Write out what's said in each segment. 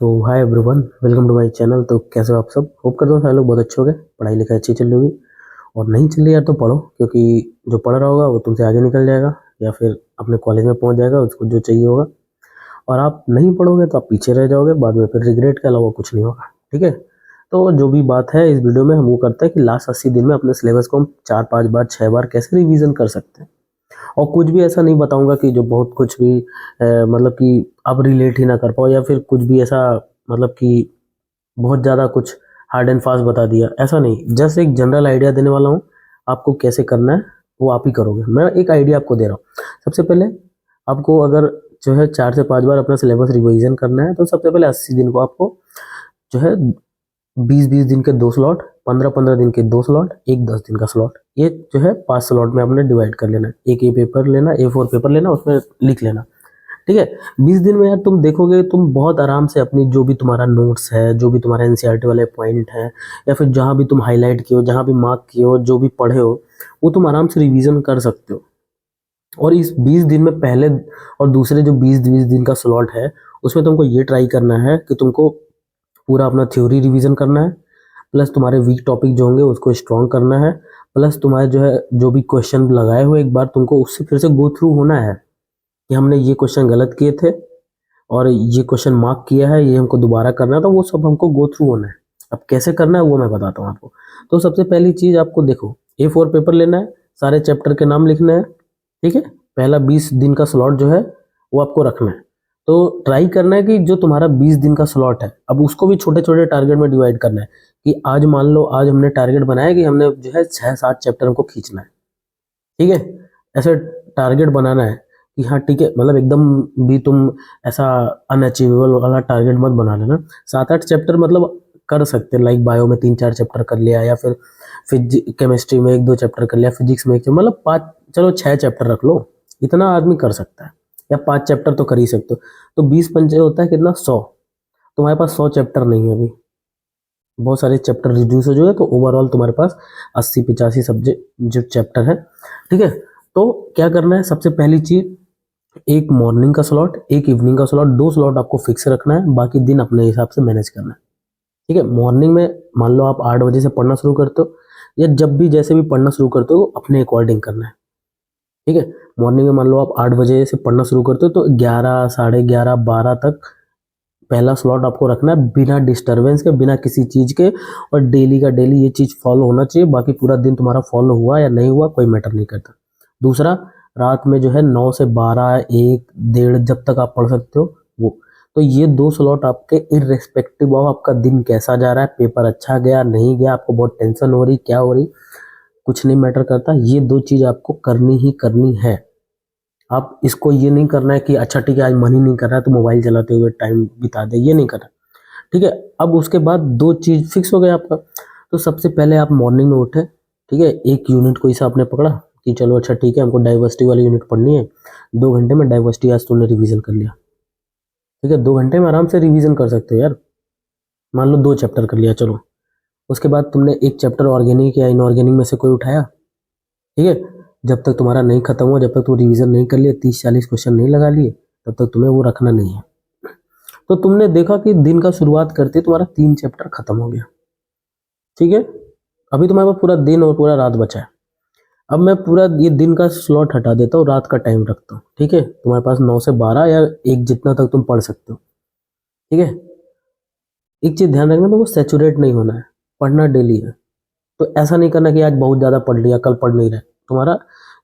So hi everyone, welcome to my channel. तो कैसे हो आप सब? होप करता हूँ सारे लोग बहुत अच्छे हो गए, पढ़ाई लिखाई अच्छी चल रही होगी। और नहीं चल रही यार तो पढ़ो, क्योंकि जो पढ़ रहा होगा वो तुमसे आगे निकल जाएगा या फिर अपने कॉलेज में पहुंच जाएगा, उसको जो चाहिए होगा। और आप नहीं पढ़ोगे तो आप पीछे रह जाओगे, बाद में फिर रिग्रेट के अलावा कुछ नहीं होगा। ठीक है। तो जो भी बात है इस वीडियो में हम वो करते हैं कि लास्ट 80 दिन में अपने सिलेबस को हम 4-5 बार 6 बार कैसे रिवीजन कर सकते हैं। और कुछ भी ऐसा नहीं बताऊंगा कि जो बहुत कुछ भी मतलब कि आप रिलेट ही ना कर पाओ, या फिर कुछ भी ऐसा मतलब कि बहुत ज़्यादा कुछ हार्ड एंड फास्ट बता दिया, ऐसा नहीं। जस्ट एक जनरल आइडिया देने वाला हूँ, आपको कैसे करना है वो आप ही करोगे। मैं एक आइडिया आपको दे रहा हूँ। सबसे पहले आपको अगर जो है 4 से 5 बार अपना सिलेबस रिवीजन करना है, तो सबसे पहले 80 दिन को आपको जो है 20-20 दिन के 2 स्लॉट, 15-15 दिन के 2 स्लॉट, एक 10 दिन का स्लॉट, ये जो है 5 स्लॉट में आपने डिवाइड कर लेना है। एक ए पेपर लेना, A4 पेपर लेना, उसमें लिख लेना। ठीक है। 20 दिन में यार तुम देखोगे, तुम बहुत आराम से अपनी जो भी तुम्हारा नोट्स है, जो भी तुम्हारा एनसीईआरटी वाले पॉइंट है, या फिर जहाँ भी तुम हाईलाइट किए हो, जहाँ भी मार्क किए हो, जो भी पढ़े हो, वो तुम आराम से रिवीजन कर सकते हो। और इस 20 दिन में पहले और दूसरे जो 20-20 दिन का स्लॉट है, उसमें तुमको ये ट्राई करना है कि तुमको पूरा अपना थ्योरी रिवीजन करना है, प्लस तुम्हारे वीक टॉपिक जो होंगे उसको स्ट्रॉन्ग करना है, प्लस तुम्हारे जो है जो भी क्वेश्चन लगाए हुए एक बार तुमको उससे फिर से गो थ्रू होना है कि हमने ये क्वेश्चन गलत किए थे और ये क्वेश्चन मार्क किया है, ये हमको दोबारा करना था, वो सब हमको गो थ्रू होना है। अब कैसे करना है वो मैं बताता हूँ आपको। तो सबसे पहली चीज आपको देखो, A4 पेपर लेना है, सारे चैप्टर के नाम लिखने हैं। ठीक है। पहला 20 दिन का स्लॉट जो है वो आपको रखना है। तो ट्राई करना है कि जो तुम्हारा 20 दिन का स्लॉट है, अब उसको भी छोटे छोटे टारगेट में डिवाइड करना है। कि आज मान लो आज हमने टारगेट बनाया कि हमने जो है 6-7 चैप्टर हमको खींचना है। ठीक है। ऐसे टारगेट बनाना है कि हाँ ठीक है, मतलब एकदम भी तुम ऐसा अनअचीवेबल वाला टारगेट मत बना लेना। 7-8 चैप्टर मतलब कर सकते हैं, लाइक बायो में 3-4 चैप्टर कर लिया, या फिर केमिस्ट्री में 1-2 चैप्टर कर लिया, फिजिक्स में एक मतलब 5, चलो 6 चैप्टर रख लो। इतना आदमी कर सकता है, या 5 चैप्टर तो कर ही सकते हो। तो 20 पंचे होता है कितना, 100। तुम्हारे पास 100 चैप्टर नहीं है अभी, बहुत सारे चैप्टर रिड्यूस हो जाएगा, तो ओवरऑल तुम्हारे पास 80-85 सब्जेक्ट जो चैप्टर है। ठीक है। तो क्या करना है, सबसे पहली चीज, एक मॉर्निंग का स्लॉट, एक इवनिंग का स्लॉट, 2 स्लॉट आपको फिक्स रखना है, बाकी दिन अपने हिसाब से मैनेज करना है। ठीक है। मॉर्निंग में मान लो आप 8 बजे से पढ़ना शुरू करते हो, या जब भी जैसे भी पढ़ना शुरू करते हो अपने अकॉर्डिंग करना है। ठीक है। मॉर्निंग में मान लो आप 8 बजे से पढ़ना शुरू करते हो, तो 11, 11:30, 12 तक पहला स्लॉट आपको रखना है, बिना डिस्टरबेंस के, बिना किसी चीज के। और डेली का डेली ये चीज फॉलो होना चाहिए, बाकी पूरा दिन तुम्हारा फॉलो हुआ या नहीं हुआ कोई मैटर नहीं करता। दूसरा, रात में जो है 9 से 12, 1, 1:30 जब तक आप पढ़ सकते हो वो। तो ये 2 स्लॉट आपके इररेस्पेक्टिव ऑफ आपका दिन कैसा जा रहा है, पेपर अच्छा गया नहीं गया, आपको बहुत टेंशन हो रही क्या हो रही, कुछ नहीं मैटर करता, ये 2 चीज आपको करनी ही करनी है। आप इसको ये नहीं करना है कि अच्छा ठीक है आज मन ही नहीं कर रहा है तो मोबाइल चलाते हुए टाइम बिता दे, ये नहीं करना। ठीक है। अब उसके बाद 2 चीज फिक्स हो गया आपका। तो सबसे पहले आप मॉर्निंग में उठे। ठीक है। एक यूनिट कोई सा आपने पकड़ा कि चलो अच्छा ठीक है हमको डाइवर्सिटी वाली यूनिट पढ़नी है, 2 घंटे में डाइवर्सिटी आज तुमने रिवीजन कर लिया। ठीक है। 2 घंटे में आराम से रिवीजन कर सकते हो यार। मान लो 2 चैप्टर कर लिया, चलो। उसके बाद तुमने एक चैप्टर ऑर्गेनिक या इनऑर्गेनिक में से कोई उठाया। ठीक है। जब तक तुम्हारा नहीं खत्म हुआ, जब तक तुम रिवीजन नहीं कर लिए, 30-40 क्वेश्चन नहीं लगा लिए, तब तक तुम्हें वो रखना नहीं है। तो तुमने देखा कि दिन का शुरुआत करते तुम्हारा 3 चैप्टर खत्म हो गया। ठीक है। अभी तुम्हारे पास पूरा दिन और पूरा रात बचा है। अब मैं पूरा ये दिन का स्लॉट हटा देता हूँ, रात का टाइम रखता हूँ। ठीक है। तुम्हारे पास 9 से 12 या 1 जितना तक तुम पढ़ सकते हो। ठीक है। एक चीज ध्यान रखना, तुमको सेचुरेट नहीं होना है, पढ़ना डेली है। तो ऐसा नहीं करना कि आज बहुत ज्यादा पढ़ लिया कल पढ़ नहीं रहे। तुम्हारा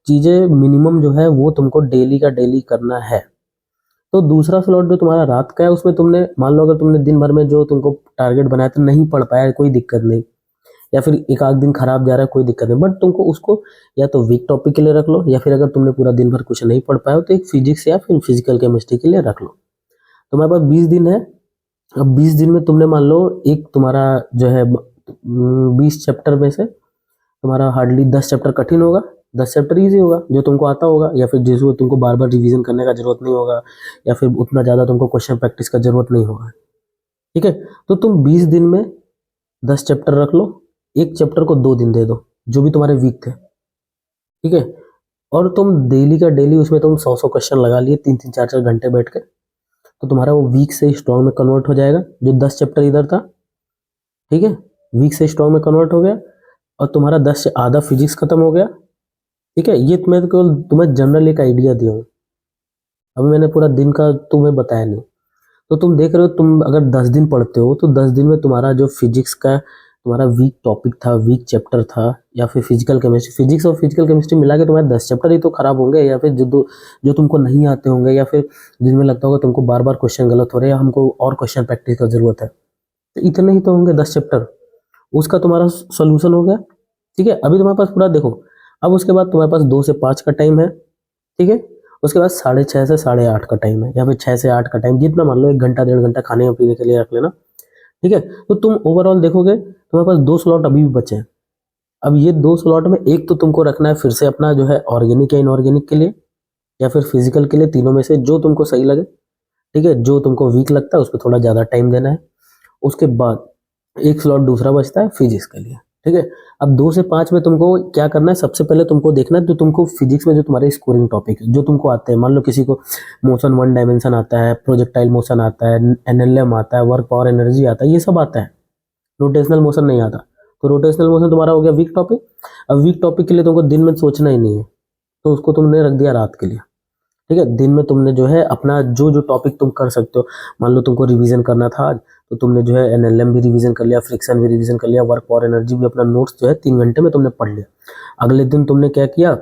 चीजें मिनिमम जो है वो तुमको डेली का डेली करना है। तो दूसरा स्लॉट जो तुम्हारा रात का है, उसमें तुमने मान लो अगर तुमने दिन भर में जो तुमको टारगेट बनाया तो नहीं पढ़ पाया, कोई दिक्कत नहीं, या फिर एक आध दिन खराब जा रहा है कोई दिक्कत नहीं, बट तुमको उसको या तो वीक टॉपिक के लिए रख लो, या फिर अगर तुमने पूरा दिन भर कुछ नहीं पढ़ पाया हो तो एक फिजिक्स या फिर फिजिकल केमिस्ट्री के लिए रख लो। तुम्हारे पास 20 दिन है। अब 20 दिन में तुमने मान लो एक तुम्हारा जो है 20 चैप्टर में से तुम्हारा हार्डली 10 चैप्टर कठिन होगा, 10 चैप्टर इजी होगा जो तुमको आता होगा, या फिर जिसको तुमको बार बार रिवीजन करने का जरूरत नहीं होगा, या फिर उतना ज़्यादा तुमको क्वेश्चन प्रैक्टिस का जरूरत नहीं होगा। ठीक है। तो तुम 20 दिन में 10 चैप्टर रख लो, एक चैप्टर को 2 दिन दे दो, जो भी तुम्हारे वीक थे। ठीक है। और तुम डेली का डेली उसमें तुम 100-100 क्वेश्चन लगा लिए, 3-3, 4-4 घंटे बैठ के। तो तुम्हारा वो वीक से स्ट्रॉन्ग में कन्वर्ट हो जाएगा, जो 10 चैप्टर इधर था, ठीक है, वीक से स्ट्रॉन्ग में कन्वर्ट हो गया, और तुम्हारा 10 से आधा फिजिक्स खत्म हो गया, ठीक है। ये मैं तो केवल तुम्हें जनरल एक आइडिया दिया हूँ, अभी मैंने पूरा दिन का तुम्हें बताया नहीं। तो तुम देख रहे हो, तुम अगर 10 दिन पढ़ते हो तो 10 दिन में तुम्हारा जो फिजिक्स का तुम्हारा वीक टॉपिक था, वीक चैप्टर था, या फिर फिजिकल केमिस्ट्री, फिजिक्स और फिजिकल केमिस्ट्री मिला के तुम्हारे 10 चैप्टर ही तो खराब होंगे, या फिर जो तुमको नहीं आते होंगे, या फिर जिनमें लगता होगा तुमको बार बार क्वेश्चन गलत हो रहे हैं, या हमको और क्वेश्चन प्रैक्टिस का जरूरत है, तो इतने ही तो होंगे 10 चैप्टर, उसका तुम्हारा सोल्यूशन हो गया, ठीक है। अभी तुम्हारे पास पूरा देखो, अब उसके बाद तुम्हारे पास 2 से 5 का टाइम है, ठीक है। उसके बाद 6:30 से 8:30 का टाइम है, या फिर 6 से 8 का टाइम, जितना मान लो 1 घंटा 1.5 घंटा खाने और पीने के लिए रख लेना, ठीक है। तो तुम ओवरऑल देखोगे तुम्हारे पास 2 स्लॉट अभी भी बचे हैं। अब ये 2 स्लॉट में एक तो तुमको रखना है फिर से अपना जो है ऑर्गेनिक या इनऑर्गेनिक के लिए, या फिर फिजिकल के लिए, तीनों में से जो तुमको सही लगे, ठीक है। जो तुमको वीक लगता है उस पर थोड़ा ज़्यादा टाइम देना है। उसके बाद एक स्लॉट दूसरा बचता है फिजिक्स के लिए, ठीक है। अब 2 से 5 में तुमको क्या करना है, सबसे पहले तुमको देखना है, तो तुमको फिजिक्स में जो तुम्हारे स्कोरिंग टॉपिक है, जो तुमको आते हैं, मान लो किसी को मोशन 1 डायमेंशन आता है, प्रोजेक्टाइल मोशन आता है, एनएलएम आता है, वर्क पावर एनर्जी आता है, ये सब आता है, रोटेशनल मोशन नहीं आता। तो रोटेशनल मोशन तुम्हारा हो गया वीक टॉपिक। अब वीक टॉपिक के लिए तुमको दिन में सोचना ही नहीं है, तो उसको तुमने रख दिया रात के लिए, ठीक है। दिन में तुमने जो है अपना जो जो टॉपिक तुम कर सकते हो, मान लो तुमको रिवीजन करना था आज, तो तुमने जो है एनएलएम भी रिवीजन कर लिया, फ्रिक्शन भी रिवीजन कर लिया, वर्क पावर एनर्जी भी, अपना नोट्स जो है 3 घंटे में तुमने पढ़ लिया। अगले दिन तुमने क्या किया,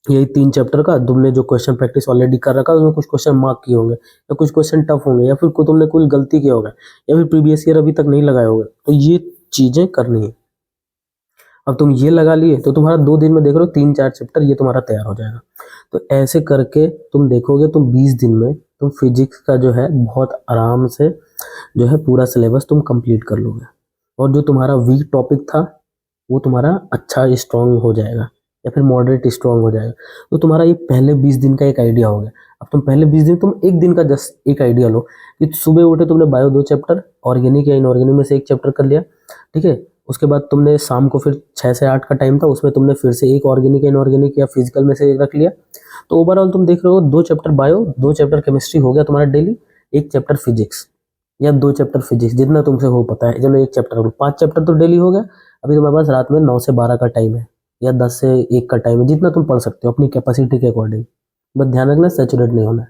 यही 3 चैप्टर का तुमने जो क्वेश्चन प्रैक्टिस ऑलरेडी कर रखा है, उसमें कुछ क्वेश्चन मार्क किए होंगे, या कुछ क्वेश्चन टफ होंगे, या फिर तुमने कोई गलती किया होगा, या फिर प्रीवियस ईयर अभी तक नहीं लगाए होंगे, तो ये चीजें करनी है। अब तुम ये लगा लिए तो तुम्हारा 2 दिन में देख रहे हो 3-4 चैप्टर ये तुम्हारा तैयार हो जाएगा। तो ऐसे करके तुम देखोगे, तुम 20 दिन में तुम फिजिक्स का जो है बहुत आराम से जो है पूरा सिलेबस तुम कंप्लीट कर लोगे, और जो तुम्हारा वीक टॉपिक था वो तुम्हारा अच्छा स्ट्रांग हो जाएगा, या फिर मॉडरेट स्ट्रांग हो जाएगा। तो तुम्हारा ये पहले 20 दिन का एक आइडिया हो गया। अब तुम पहले 20 दिन तुम एक दिन का जस्ट एक आइडिया लो, कि सुबह उठे तुमने बायो 2 चैप्टर, ऑर्गेनिक या इनऑर्गेनिक में से एक चैप्टर कर लिया, ठीक है। उसके बाद तुमने शाम को फिर 6 से 8 का टाइम था, उसमें तुमने फिर से एक ऑर्गेनिक या इनऑर्गेनिक या फिजिकल में से एक रख लिया। तो ओवरऑल तुम देख रहे हो 2 चैप्टर बायो, 2 चैप्टर केमिस्ट्री हो गया तुम्हारा डेली, एक चैप्टर फिजिक्स या 2 चैप्टर फिजिक्स, जितना तुमसे हो पता है, चलो एक चैप्टर, 5 चैप्टर तो डेली हो गया। अभी तुम्हारे पास रात में 9 से 12 का टाइम है, या 10 से 1 का टाइम है, जितना तुम पढ़ सकते हो अपनी कैपेसिटी के अकॉर्डिंग, बस ध्यान रखना सैचुरेट नहीं होना है।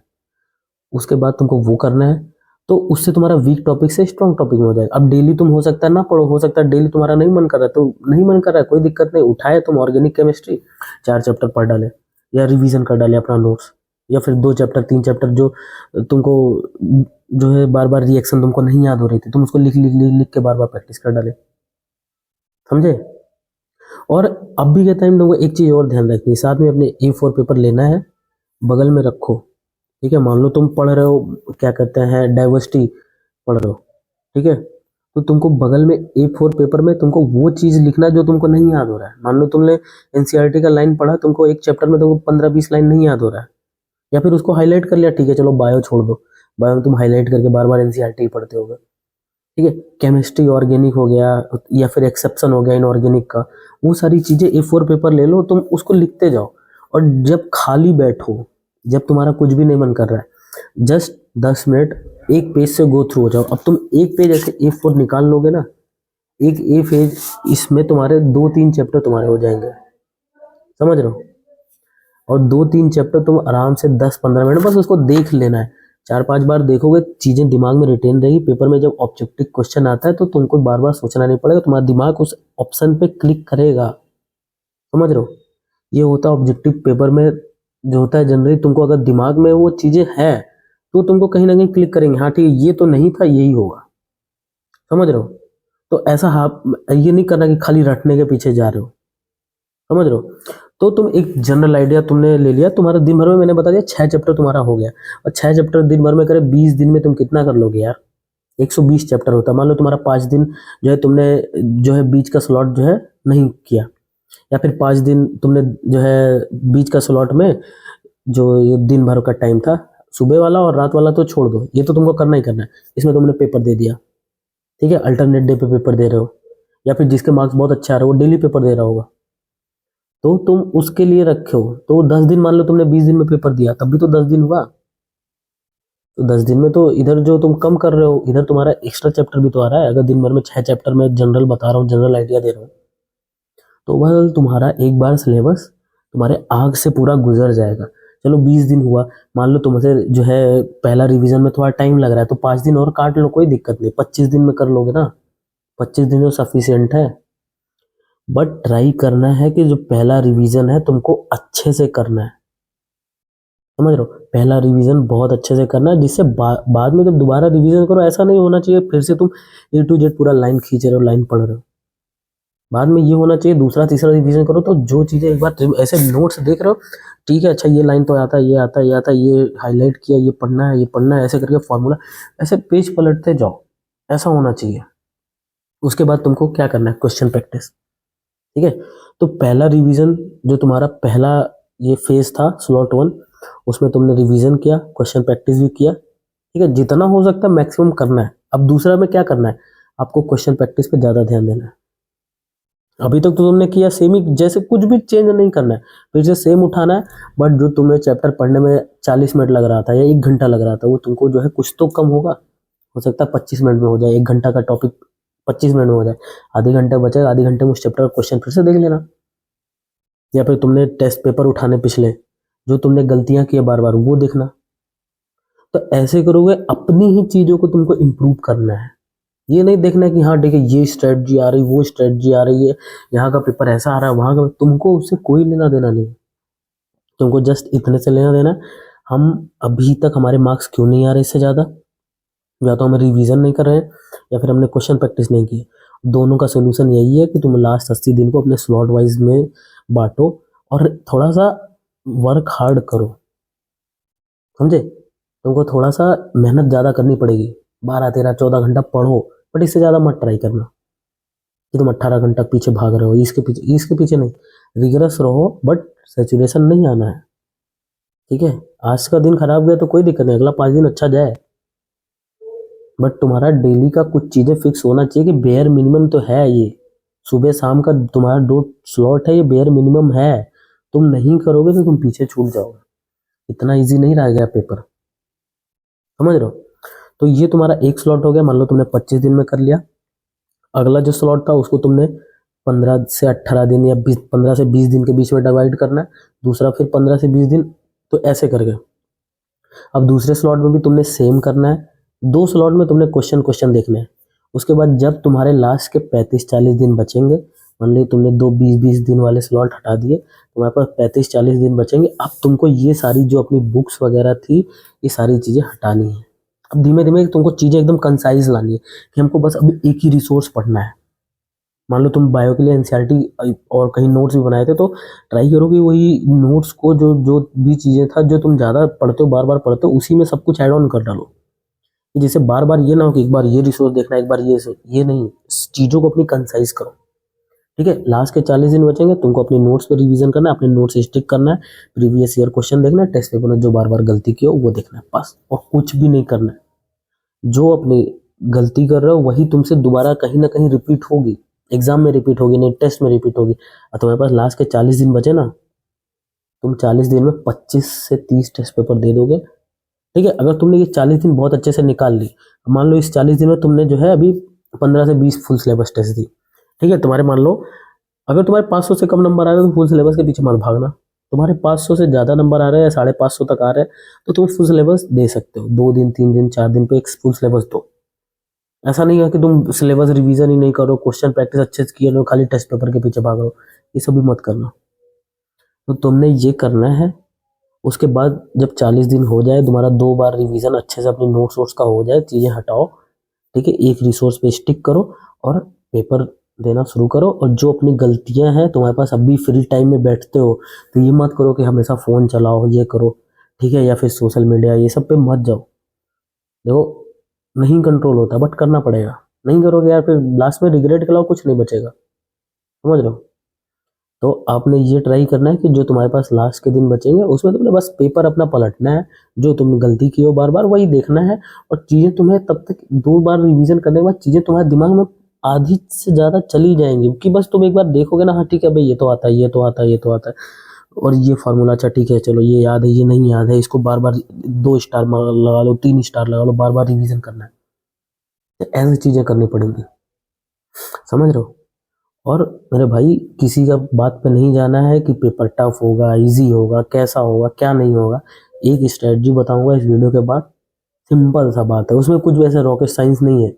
उसके बाद तुमको वो करना है, तो उससे तुम्हारा वीक टॉपिक से स्ट्रॉन्ग टॉपिक में हो जाएगा। अब डेली तुम हो सकता है ना पढ़ो, हो सकता है डेली तुम्हारा नहीं मन कर रहा है, तो नहीं मन कर रहा है, कोई दिक्कत नहीं, उठाए तुम ऑर्गेनिक केमिस्ट्री 4 चैप्टर पढ़ डाले, या रिवीजन कर डाले अपना नोट्स, या फिर 2 चैप्टर 3 चैप्टर जो तुमको जो है बार बार रिएक्शन तुमको नहीं याद हो रही थी, तुम उसको लिख लिख लिख लिख के बार बार प्रैक्टिस कर डाले, समझे। और अब भी के टाइम तुमको एक चीज और ध्यान रखनी है, साथ में अपने A4 पेपर लेना है, बगल में रखो, ठीक है। मान लो तुम पढ़ रहे हो, क्या कहते हैं, डाइवर्सिटी पढ़ रहे हो, ठीक है, तो तुमको बगल में A4 पेपर में तुमको वो चीज लिखना है जो तुमको नहीं याद हो रहा है। मान लो तुमने एनसीईआरटी का लाइन पढ़ा, तुमको एक चैप्टर में तुमको 15-20 लाइन नहीं याद हो रहा है, या फिर उसको हाईलाइट कर लिया, ठीक है, चलो बायो छोड़ दो, बायो में तुम हाईलाइट करके बार बार एनसीईआरटी ही पढ़ते होगे, ठीक है। केमिस्ट्री ऑर्गेनिक हो गया, या फिर एक्सेप्शन हो गया इनऑर्गेनिक का, वो सारी चीजें A4 पेपर ले लो, तुम उसको लिखते जाओ। और जब खाली बैठो, जब तुम्हारा कुछ भी नहीं मन कर रहा है, जस्ट 10 मिनट एक पेज से गो थ्रू हो जाओ। अब तुम एक पेज ऐसे A4 निकाल लोगे ना, एक ए पेज, इसमें तुम्हारे 2-3 चैप्टर तुम्हारे हो जाएंगे, समझ रहे हो। और 2-3 चैप्टर तुम आराम से 10-15 मिनट बस उसको देख लेना है, 4-5 बार देखोगे, चीजें दिमाग में रिटेन रहेगी। पेपर में जब ऑब्जेक्टिव क्वेश्चन आता है तो तुमको बार बार सोचना नहीं पड़ेगा, तुम्हारा दिमाग उस ऑप्शन पे क्लिक करेगा, समझ रहे हो। ये होता है ऑब्जेक्टिव पेपर में, जो होता है जनरली, तुमको अगर दिमाग में वो चीजें है तो तुमको कहीं ना कहीं क्लिक करेंगे, हाँ ठीक है ये तो नहीं था, यही होगा, समझ रहे हो। तो ऐसा ये नहीं करना कि खाली रटने के पीछे जा रहे हो, समझ रहे हो। तो तुम एक जनरल आइडिया तुमने ले लिया, तुम्हारा दिन भर में मैंने बता दिया 6 चैप्टर तुम्हारा हो गया, और 6 चैप्टर दिन भर में करे 20 दिन में तुम कितना कर लोगे यार, 120 चैप्टर होता है। मान लो तुम्हारा 5 दिन जो है तुमने जो है बीच का स्लॉट जो है नहीं किया, या फिर 5 दिन तुमने जो है बीच का स्लॉट में जो ये दिन भर का टाइम था, सुबह वाला और रात वाला तो छोड़ दो, ये तो तुमको करना ही करना है, इसमें तुमने पेपर दे दिया, ठीक है, अल्टरनेट डे पे पेपर दे रहे हो, या फिर जिसके मार्क्स बहुत अच्छे आ रहे हो वो डेली पेपर दे रहा होगा, तो तुम उसके लिए रखे हो। तो 10 दिन मान लो तुमने 20 दिन में पेपर दिया, तब भी तो 10 दिन हुआ, तो 10 दिन में तो इधर जो तुम कम कर रहे हो, इधर तुम्हारा एक्स्ट्रा चैप्टर भी तो आ रहा है। अगर दिन भर में 6 चैप्टर में जनरल बता रहा हूँ, जनरल आइडिया दे रहा हूँ, तो वह तुम्हारा एक बार सिलेबस तुम्हारे आँख से पूरा गुजर जाएगा। चलो 20 दिन हुआ, मान लो तुमसे जो है पहला रिवीजन में थोड़ा टाइम लग रहा है, तो 5 दिन और काट लो, कोई दिक्कत नहीं, 25 दिन में कर लोगे ना, 25 दिन तो सफिशियंट है। बट ट्राई करना है कि जो पहला रिवीजन है तुमको अच्छे से करना है, समझ रहे हो? पहला रिवीजन बहुत अच्छे से करना है, जिससे बाद में जब दोबारा रिवीजन करो, ऐसा नहीं होना चाहिए फिर से तुम A to Z पूरा लाइन खींच रहे हो, लाइन पढ़ रहे हो। बाद में ये होना चाहिए दूसरा तीसरा रिवीजन करो तो जो चीज़ें एक बार ऐसे नोट्स देख रहे हो, ठीक है, अच्छा ये लाइन तो आता है, ये आता है, ये आता है, ये हाईलाइट किया, ये पढ़ना है, ये पढ़ना है, ऐसे करके फॉर्मूला ऐसे पेज पलटते जाओ, ऐसा होना चाहिए। उसके बाद तुमको क्या करना है, क्वेश्चन प्रैक्टिस, ठीक है। तो पहला रिवीजन जो तुम्हारा पहला ये फेज था स्लॉट 1, उसमें तुमने रिवीजन किया, क्वेश्चन प्रैक्टिस भी किया, ठीक है, जितना हो सकता है मैक्सिमम करना है। अब दूसरा में क्या करना है, आपको क्वेश्चन प्रैक्टिस पे ज़्यादा ध्यान देना है। अभी तक तो तुमने किया सेम ही, जैसे कुछ भी चेंज नहीं करना है, फिर से सेम उठाना है। बट जो तुम्हें चैप्टर पढ़ने में 40 मिनट लग रहा था या 1 घंटा लग रहा था, वो तुमको जो है कुछ तो कम होगा, हो सकता है 25 मिनट में हो जाए, 1 घंटा का टॉपिक 25 मिनट में हो जाए, आधे घंटे बचेगा, आधे घंटे में उस चैप्टर का क्वेश्चन फिर से देख लेना। या फिर तुमने टेस्ट पेपर उठाने पिछले, जो तुमने गलतियां की बार बार वो देखना। तो ऐसे करोगे, अपनी ही चीजों को तुमको इम्प्रूव करना है। ये नहीं देखना है कि हाँ ठीक है ये स्ट्रेटजी आ रही, वो स्ट्रेटजी आ रही है, यहाँ का पेपर ऐसा आ रहा है, वहाँ का, तुमको उससे कोई लेना देना नहीं। तुमको जस्ट इतने से लेना देना, हम अभी तक हमारे मार्क्स क्यों नहीं आ रहे इससे ज़्यादा, या तो हम रिवीजन नहीं कर रहे हैं या फिर हमने क्वेश्चन प्रैक्टिस नहीं की। दोनों का सोल्यूशन यही है कि तुम लास्ट 80 दिन को अपने स्लॉट वाइज में बांटो और थोड़ा सा वर्क हार्ड करो, समझे? तुमको थोड़ा सा मेहनत ज़्यादा करनी पड़ेगी, 12 13 14 घंटा पढ़ो, बट इससे ज़्यादा मत ट्राई करना कि तुम 18 घंटा पीछे भाग रहे हो, इसके पीछे नहीं, रिगरस रहो, बट सेचुरेशन नहीं आना है, ठीक है। आज का दिन खराब गया तो कोई दिक्कत नहीं, अगला 5 दिन अच्छा जाए, बट तुम्हारा डेली का कुछ चीज़ें फिक्स होना चाहिए कि बेयर मिनिमम तो है ये, सुबह शाम का तुम्हारा 2 स्लॉट है, ये बेयर मिनिमम है। तुम नहीं करोगे तो तुम पीछे छूट जाओगे, इतना ईजी नहीं रह गया पेपर, समझ रहे हो? तो ये तुम्हारा एक स्लॉट हो गया, मान लो तुमने 25 दिन में कर लिया। अगला जो स्लॉट था उसको तुमने 15 से 18 दिन या 15 से 20 दिन के बीच में डिवाइड करना है, दूसरा फिर 15 से 20 दिन, तो ऐसे करके। अब दूसरे स्लॉट में भी तुमने सेम करना है, 2 स्लॉट में तुमने क्वेश्चन क्वेश्चन देखने हैं। उसके बाद जब तुम्हारे लास्ट के 35-40 दिन बचेंगे, मान लो तुमने 2 20-20 दिन वाले स्लॉट हटा दिए, तुम्हारे पास 35-40 दिन बचेंगे। अब तुमको ये सारी जो अपनी बुक्स वगैरह थी, ये सारी चीज़ें हटानी है। अब धीमे धीमे तुमको चीज़ें एकदम कंसाइज लानी है कि हमको बस अभी एक ही रिसोर्स पढ़ना है। मान लो तुम बायो के लिए एनसीईआरटी और कहीं नोट्स भी बनाए थे, तो ट्राई करो कि वही नोट्स को जो जो भी चीज़ें था जो तुम ज़्यादा पढ़ते हो, बार बार पढ़ते हो, उसी में सब कुछ ऐड ऑन कर डालो, कि जैसे बार बार ये ना हो कि एक बार ये रिसोर्स देखना, एक बार ये नहीं, चीज़ों को अपनी कंसाइज करो, ठीक है। लास्ट के 40 दिन बचेंगे, तुमको अपने नोट्स पे रिवीजन करना है, अपने नोट्स स्टिक करना है, प्रीवियस ईयर क्वेश्चन देखना है, टेस्ट पेपर में जो बार बार गलती की हो वो देखना है, बस, और कुछ भी नहीं करना है। जो अपनी गलती कर रहे हो वही तुमसे दोबारा कहीं ना कहीं रिपीट होगी, एग्जाम में रिपीट होगी, नहीं टेस्ट में रिपीट होगी। और तुम्हारे पास लास्ट के 40 दिन बचे ना, तुम 40 दिन में 25 से 30 टेस्ट पेपर दे दोगे, ठीक है। अगर तुमने ये 40 दिन बहुत अच्छे से निकाल ली, मान लो इस 40 दिन में तुमने जो है अभी 15 से 20 फुल सिलेबस टेस्ट दी, ठीक है। तुम्हारे मान लो अगर तुम्हारे 500 से कम नंबर आ रहे हैं तो फुल सिलेबस के पीछे मत भागना, तुम्हारे 500 से ज़्यादा नंबर आ रहे हैं, 550 तक आ रहे हैं, तो तुम फुल सिलेबस दे सकते हो, 2 दिन 3 दिन 4 दिन पे एक फुल सिलेबस दो। ऐसा नहीं है कि तुम सिलेबस रिवीजन ही नहीं करो, क्वेश्चन प्रैक्टिस अच्छे से किए लो, खाली टेस्ट पेपर के पीछे भाग रहो, ये सब भी मत करना। तो तुमने ये करना है। उसके बाद जब 40 दिन हो जाए, तुम्हारा 2 बार रिवीजन अच्छे से अपनी नोट्स वोट्स का हो जाए, चीज़ें हटाओ, ठीक है, एक रिसोर्स पे स्टिक करो और पेपर देना शुरू करो। और जो अपनी गलतियां हैं, तुम्हारे पास अभी फ्री टाइम में बैठते हो, तो ये मत करो कि हमेशा फ़ोन चलाओ, ये करो, ठीक है, या फिर सोशल मीडिया ये सब पे मत जाओ। देखो, नहीं कंट्रोल होता, बट करना पड़ेगा, नहीं करोगे यार फिर लास्ट में रिग्रेट के अलावा कुछ नहीं बचेगा, समझ रहे हो? तो आपने ये ट्राई करना है कि जो तुम्हारे पास लास्ट के दिन बचेंगे उसमें तुमने बस पेपर अपना पलटना है, जो तुम गलती की हो बार बार वही देखना है, और चीज़ें तुम्हें तब तक 2 बार रिवीजन करने के बाद चीज़ें तुम्हारे दिमाग में आधी से ज़्यादा चली जाएंगी, कि बस तुम एक बार देखोगे ना, हाँ ठीक है भाई ये तो आता है, ये तो आता है, ये तो आता है, और ये फार्मूला अच्छा ठीक है, चलो ये याद है, ये नहीं याद है, इसको बार बार 2 स्टार लगा लो, 3 स्टार लगा लो, बार बार रिवीजन करना है, तो ऐसी चीज़ें करनी पड़ेंगी, समझ रहे हो। और मेरे भाई किसी का बात पे नहीं जाना है कि पेपर टफ होगा, इजी होगा, कैसा होगा, क्या नहीं होगा। एक स्ट्रेटजी बताऊंगा इस वीडियो के बाद, सिंपल सा बात है, उसमें कुछ वैसे रॉकेट साइंस नहीं है,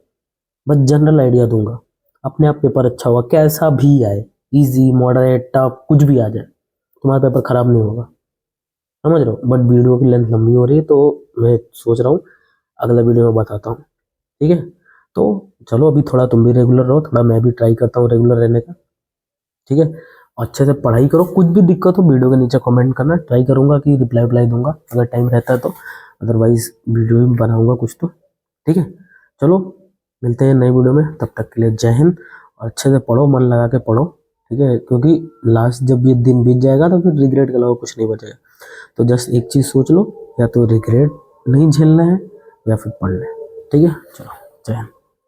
बस जनरल आइडिया दूंगा, अपने आप पेपर अच्छा होगा, कैसा भी आए, इजी मॉडरेट टफ कुछ भी आ जाए, तुम्हारा पेपर खराब नहीं होगा, समझ रहे हो। बट वीडियो की लेंथ लंबी हो रही है, तो मैं सोच रहा हूँ अगला वीडियो में बताता हूँ, ठीक है। तो चलो अभी थोड़ा तुम भी रेगुलर रहो, थोड़ा मैं भी ट्राई करता हूँ रेगुलर रहने का, ठीक है। अच्छे से पढ़ाई करो, कुछ भी दिक्कत हो वीडियो के नीचे कमेंट करना, ट्राई करूंगा कि रिप्लाई दूंगा अगर टाइम रहता है तो, अदरवाइज वीडियो भी बनाऊंगा कुछ तो, ठीक है। चलो मिलते हैं नई वीडियो में, तब तक के लिए जय हिंद। और अच्छे से पढ़ो, मन लगा के पढ़ो, ठीक है, क्योंकि लास्ट जब ये दिन बीत जाएगा तो फिर रिग्रेट के अलावा कुछ नहीं बचेगा। तो जस्ट एक चीज़ सोच लो, या तो रिग्रेट नहीं झेलना है या फिर पढ़ना है, ठीक है। चलो जय हिंद।